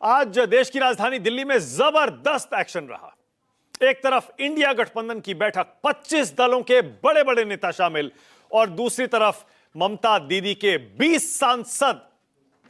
आज देश की राजधानी दिल्ली में जबरदस्त एक्शन रहा। एक तरफ इंडिया गठबंधन की बैठक, 25 दलों के बड़े बड़े नेता शामिल, और दूसरी तरफ ममता दीदी के 20 सांसद।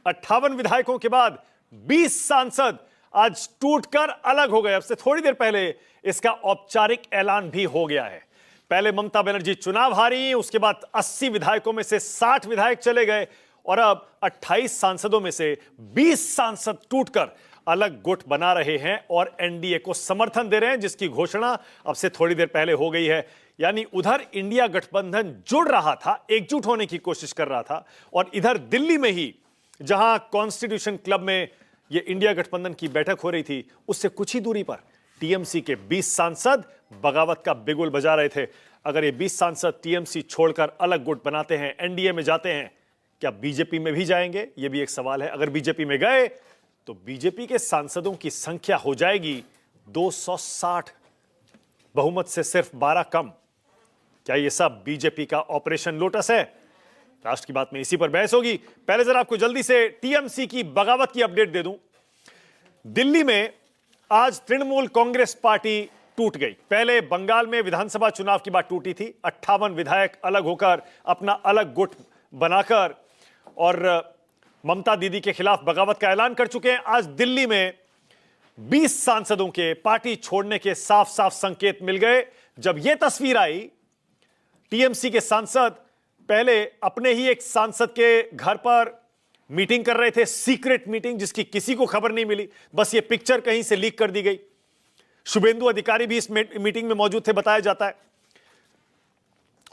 58 विधायकों के बाद 20 सांसद आज टूटकर अलग हो गए। अब से थोड़ी देर पहले इसका औपचारिक ऐलान भी हो गया है। पहले ममता बनर्जी चुनाव हारी, उसके बाद 80 विधायकों में से 60 विधायक चले गए और अब 28 सांसदों में से 20 सांसद टूटकर अलग गुट बना रहे हैं और एनडीए को समर्थन दे रहे हैं, जिसकी घोषणा अब से थोड़ी देर पहले हो गई है। यानी उधर इंडिया गठबंधन जुड़ रहा था, एकजुट होने की कोशिश कर रहा था, और इधर दिल्ली में ही जहां कॉन्स्टिट्यूशन क्लब में यह इंडिया गठबंधन की बैठक हो रही थी, उससे कुछ ही दूरी पर टीएमसी के 20 सांसद बगावत का बिगुल बजा रहे थे। अगर ये 20 सांसद टीएमसी छोड़कर अलग गुट बनाते हैं, एनडीए में जाते हैं, क्या बीजेपी में भी जाएंगे? यह भी एक सवाल है। अगर बीजेपी में गए तो बीजेपी के सांसदों की संख्या हो जाएगी 260, बहुमत से सिर्फ 12 कम। क्या यह सब बीजेपी का ऑपरेशन लोटस है? राष्ट्र की बात में इसी पर बहस होगी। पहले जरा आपको जल्दी से टीएमसी की बगावत की अपडेट दे दूं। दिल्ली में आज तृणमूल कांग्रेस पार्टी टूट गई। पहले बंगाल में विधानसभा चुनाव की बात टूटी थी। 58 विधायक अलग होकर अपना अलग गुट बनाकर और ममता दीदी के खिलाफ बगावत का ऐलान कर चुके हैं। आज दिल्ली में 20 सांसदों के पार्टी छोड़ने के साफ साफ संकेत मिल गए। जब यह तस्वीर आई, टीएमसी के सांसद पहले अपने ही एक सांसद के घर पर मीटिंग कर रहे थे, सीक्रेट मीटिंग, जिसकी किसी को खबर नहीं मिली। बस ये पिक्चर कहीं से लीक कर दी गई। शुभेंदु अधिकारी भी इस मीटिंग में मौजूद थे, बताया जाता है।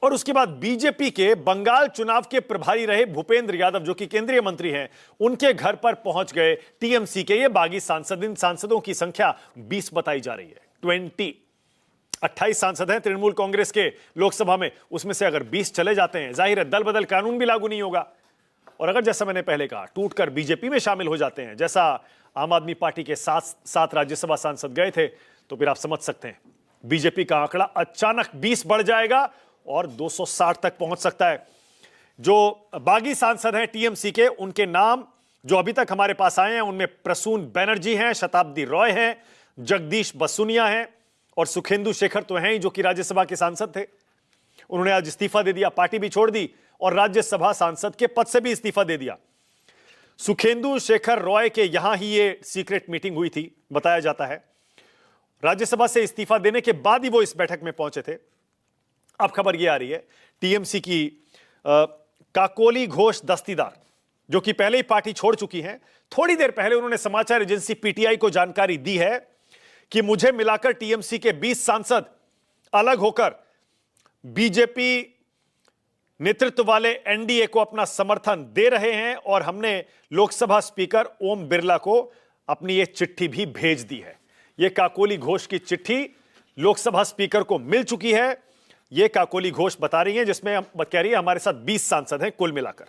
और उसके बाद बीजेपी के बंगाल चुनाव के प्रभारी रहे भूपेंद्र यादव, जो कि केंद्रीय मंत्री हैं, उनके घर पर पहुंच गए टीएमसी के ये बागी सांसद। इन सांसदों की संख्या 20 बताई जा रही है। 28 सांसद हैं तृणमूल कांग्रेस के लोकसभा में, उसमें से अगर 20 चले जाते हैं, जाहिर है दल बदल कानून भी लागू नहीं होगा। और अगर जैसा मैंने पहले कहा, टूटकर बीजेपी में शामिल हो जाते हैं, जैसा आम आदमी पार्टी के 7 राज्यसभा सांसद गए थे, तो फिर आप समझ सकते हैं बीजेपी का आंकड़ा अचानक 20 बढ़ जाएगा और 260 तक पहुंच सकता है। जो बागी सांसद हैं टीएमसी के, उनके नाम जो अभी तक हमारे पास आए हैं, उनमें प्रसून बैनर्जी हैं, शताब्दी रॉय हैं, जगदीश बसुनिया हैं और सुखेंदु शेखर तो हैं ही, जो कि राज्यसभा के सांसद थे। उन्होंने आज इस्तीफा दे दिया, पार्टी भी छोड़ दी और राज्यसभा सांसद के पद से भी इस्तीफा दे दिया। सुखेंदु शेखर रॉय के यहां ही ये सीक्रेट मीटिंग हुई थी, बताया जाता है। राज्यसभा से इस्तीफा देने के बाद ही वो इस बैठक में पहुंचे थे। अब खबर यह आ रही है, टीएमसी की काकोली घोष दस्तीदार, जो कि पहले ही पार्टी छोड़ चुकी हैं, थोड़ी देर पहले उन्होंने समाचार एजेंसी पीटीआई को जानकारी दी है कि मुझे मिलाकर टीएमसी के 20 सांसद अलग होकर बीजेपी नेतृत्व वाले एनडीए को अपना समर्थन दे रहे हैं और हमने लोकसभा स्पीकर ओम बिरला को अपनी यह चिट्ठी भी भेज दी है। यह काकोली घोष की चिट्ठी लोकसभा स्पीकर को मिल चुकी है। यह काकोली घोष बता रही है, जिसमें कह रही है हमारे साथ 20 सांसद हैं कुल मिलाकर।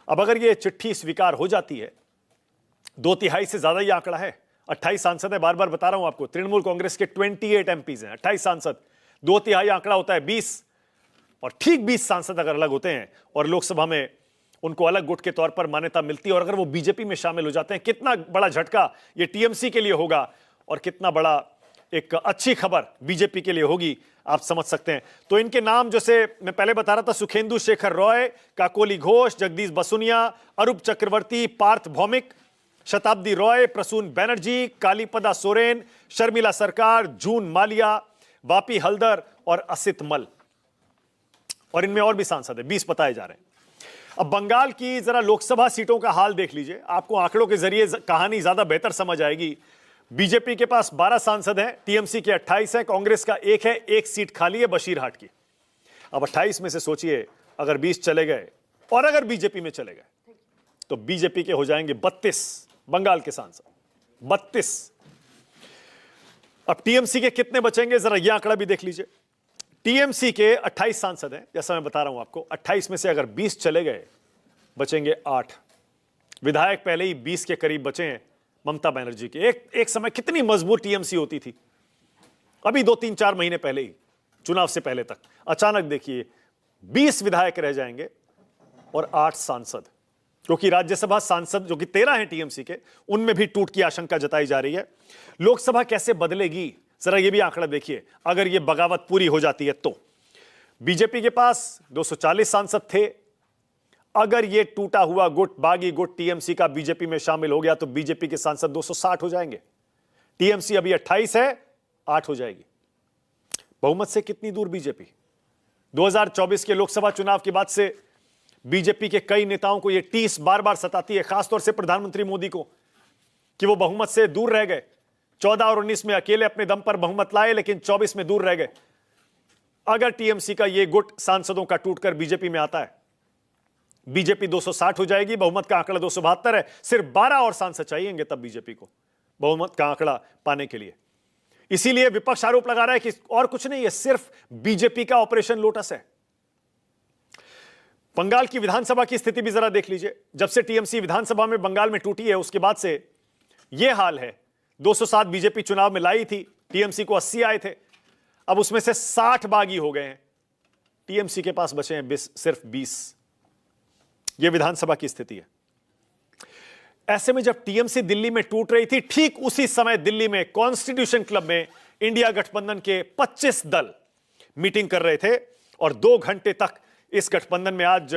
अब अगर यह चिट्ठी स्वीकार हो जाती है, 2/3 से ज्यादा यह आंकड़ा है। 28 सांसद है, बार बार बता रहा हूं आपको। तृणमूल कांग्रेस के 28 एमपीज हैं, 28 सांसद, 2/3 आंकड़ा होता है 20, और ठीक 20 सांसद अगर अलग होते हैं और लोकसभा में उनको अलग गुट के तौर पर मान्यता मिलती है, और अगर वो बीजेपी में शामिल हो जाते हैं, कितना बड़ा झटका ये टीएमसी के लिए होगा और कितना बड़ा एक अच्छी खबर बीजेपी के लिए होगी, आप समझ सकते हैं। तो इनके नाम, जैसे मैं पहले बता रहा था, सुखेंदु शेखर रॉय, काकोली घोष, जगदीश बसुनिया, अरूप चक्रवर्ती, पार्थ भौमिक, शताब्दी रॉय, प्रसून बैनर्जी, कालीपदा सोरेन, शर्मिला सरकार, जून मालिया, वापी हल्दर और असित मल, और इनमें और भी सांसद हैं, 20 बताए जा रहे हैं। अब बंगाल की जरा लोकसभा सीटों का हाल देख लीजिए, आपको आंकड़ों के जरिए कहानी ज्यादा बेहतर समझ आएगी। बीजेपी के पास 12 सांसद हैं, टीएमसी के 28 हैं, कांग्रेस का 1 है, 1 सीट खाली है बशीरहाट की। अब 28 में से सोचिए, अगर 20 चले गए और अगर बीजेपी में चले गए, तो बीजेपी के हो जाएंगे 32 बंगाल के सांसद, 32। अब टीएमसी के कितने बचेंगे, जरा यह आंकड़ा भी देख लीजिए। टीएमसी के 28 सांसद हैं, जैसा मैं बता रहा हूं आपको। 28 में से अगर 20 चले गए, बचेंगे 8 विधायक। पहले ही 20 के करीब बचे हैं ममता बनर्जी के। एक समय कितनी मजबूत टीएमसी होती थी, अभी 2-3-4 महीने पहले ही, चुनाव से पहले तक। अचानक देखिए 20 विधायक रह जाएंगे और 8 सांसद। क्योंकि राज्यसभा सांसद जो कि 13 हैं टीएमसी के, उनमें भी टूट की आशंका जताई जा रही है। लोकसभा कैसे बदलेगी, जरा ये भी आंकड़ा देखिए। अगर ये बगावत पूरी हो जाती है तो बीजेपी के पास 240 सांसद थे। अगर ये टूटा हुआ गुट, बागी गुट टीएमसी का बीजेपी में शामिल हो गया तो बीजेपी के सांसद 260 हो जाएंगे। टीएमसी अभी 28 है, 8 हो जाएगी। बहुमत से कितनी दूर बीजेपी? 2024 के लोकसभा चुनाव के बाद से बीजेपी के कई नेताओं को यह टीस बार बार सताती है, खासतौर से प्रधानमंत्री मोदी को, कि वो बहुमत से दूर रह गए। 14 और 19 में अकेले अपने दम पर बहुमत लाए, लेकिन 24 में दूर रह गए। अगर टीएमसी का यह गुट सांसदों का टूटकर बीजेपी में आता है, बीजेपी 260 हो जाएगी। बहुमत का आंकड़ा 272 है। सिर्फ 12 और सांसद चाहिएंगे तब बीजेपी को बहुमत का आंकड़ा पाने के लिए। इसीलिए विपक्ष आरोप लगा रहा है कि और कुछ नहीं है, सिर्फ बीजेपी का ऑपरेशन लोटस है। बंगाल की विधानसभा की स्थिति भी जरा देख लीजिए। जब से टीएमसी विधानसभा में बंगाल में टूटी है, उसके बाद से यह हाल है। 207 बीजेपी चुनाव में लाई थी, टीएमसी को 80 आए थे। अब उसमें से 60 बागी हो गए हैं, टीएमसी के पास बचे हैं सिर्फ 20। यह विधानसभा की स्थिति है। ऐसे में जब टीएमसी दिल्ली में टूट रही थी, ठीक उसी समय दिल्ली में कॉन्स्टिट्यूशन क्लब में इंडिया गठबंधन के 25 दल मीटिंग कर रहे थे और 2 घंटे तक इस गठबंधन में आज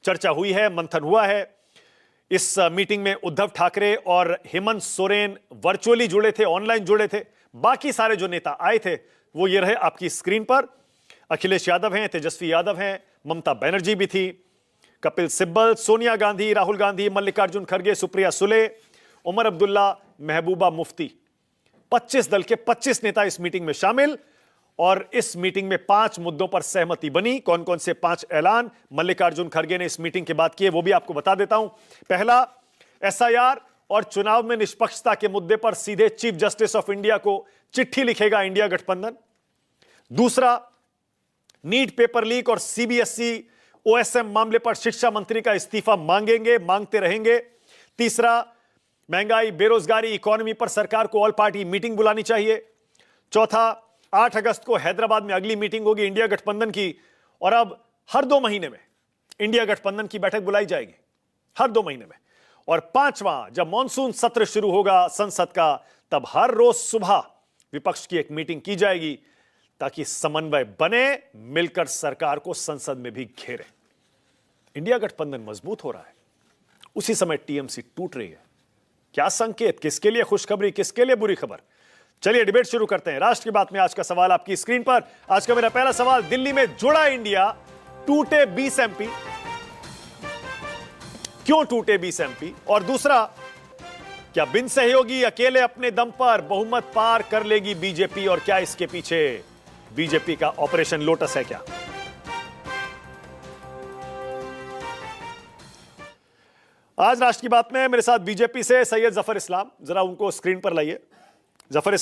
चर्चा हुई है, मंथन हुआ है। इस मीटिंग में उद्धव ठाकरे और हेमंत सोरेन वर्चुअली जुड़े थे, ऑनलाइन जुड़े थे। बाकी सारे जो नेता आए थे वो ये रहे आपकी स्क्रीन पर। अखिलेश यादव हैं, तेजस्वी यादव हैं, ममता बनर्जी भी थी, कपिल सिब्बल, सोनिया गांधी, राहुल गांधी, मल्लिकार्जुन खड़गे, सुप्रिया सुले, उमर अब्दुल्ला, महबूबा मुफ्ती। 25 दल के 25 नेता इस मीटिंग में शामिल। और इस मीटिंग में 5 मुद्दों पर सहमति बनी। कौन कौन से 5 ऐलान मल्लिकार्जुन खड़गे ने इस मीटिंग के बाद किए, वो भी आपको बता देता हूं। पहला, एसआईआर और चुनाव में निष्पक्षता के मुद्दे पर सीधे चीफ जस्टिस ऑफ इंडिया को चिट्ठी लिखेगा इंडिया गठबंधन। दूसरा, नीट पेपर लीक और सीबीएसई ओएसएम मामले पर शिक्षा मंत्री का इस्तीफा मांगते रहेंगे। तीसरा, महंगाई, बेरोजगारी, इकोनॉमी पर सरकार को ऑल पार्टी मीटिंग बुलानी चाहिए। चौथा, 8 अगस्त को हैदराबाद में अगली मीटिंग होगी इंडिया गठबंधन की, और अब हर 2 महीने में इंडिया गठबंधन की बैठक बुलाई जाएगी, हर 2 महीने में। और 5वां, जब मॉनसून सत्र शुरू होगा संसद का, तब हर रोज सुबह विपक्ष की एक मीटिंग की जाएगी ताकि समन्वय बने, मिलकर सरकार को संसद में भी घेरे। इंडिया गठबंधन मजबूत हो रहा है, उसी समय टीएमसी टूट रही है। क्या संकेत, किसके लिए खुशखबरी, किसके लिए बुरी खबर? चलिए डिबेट शुरू करते हैं। राष्ट्र की बात में आज का सवाल आपकी स्क्रीन पर। आज का मेरा पहला सवाल, दिल्ली में जुड़ा इंडिया, टूटे 20 एमपी, क्यों टूटे 20 एमपी? और दूसरा, क्या बिन सहयोगी अकेले अपने दम पर बहुमत पार कर लेगी बीजेपी, और क्या इसके पीछे बीजेपी का ऑपरेशन लोटस है क्या? आज राष्ट्र की बात में मेरे साथ बीजेपी से सैयद जफर इस्लाम, जरा उनको स्क्रीन पर लाइए। जफर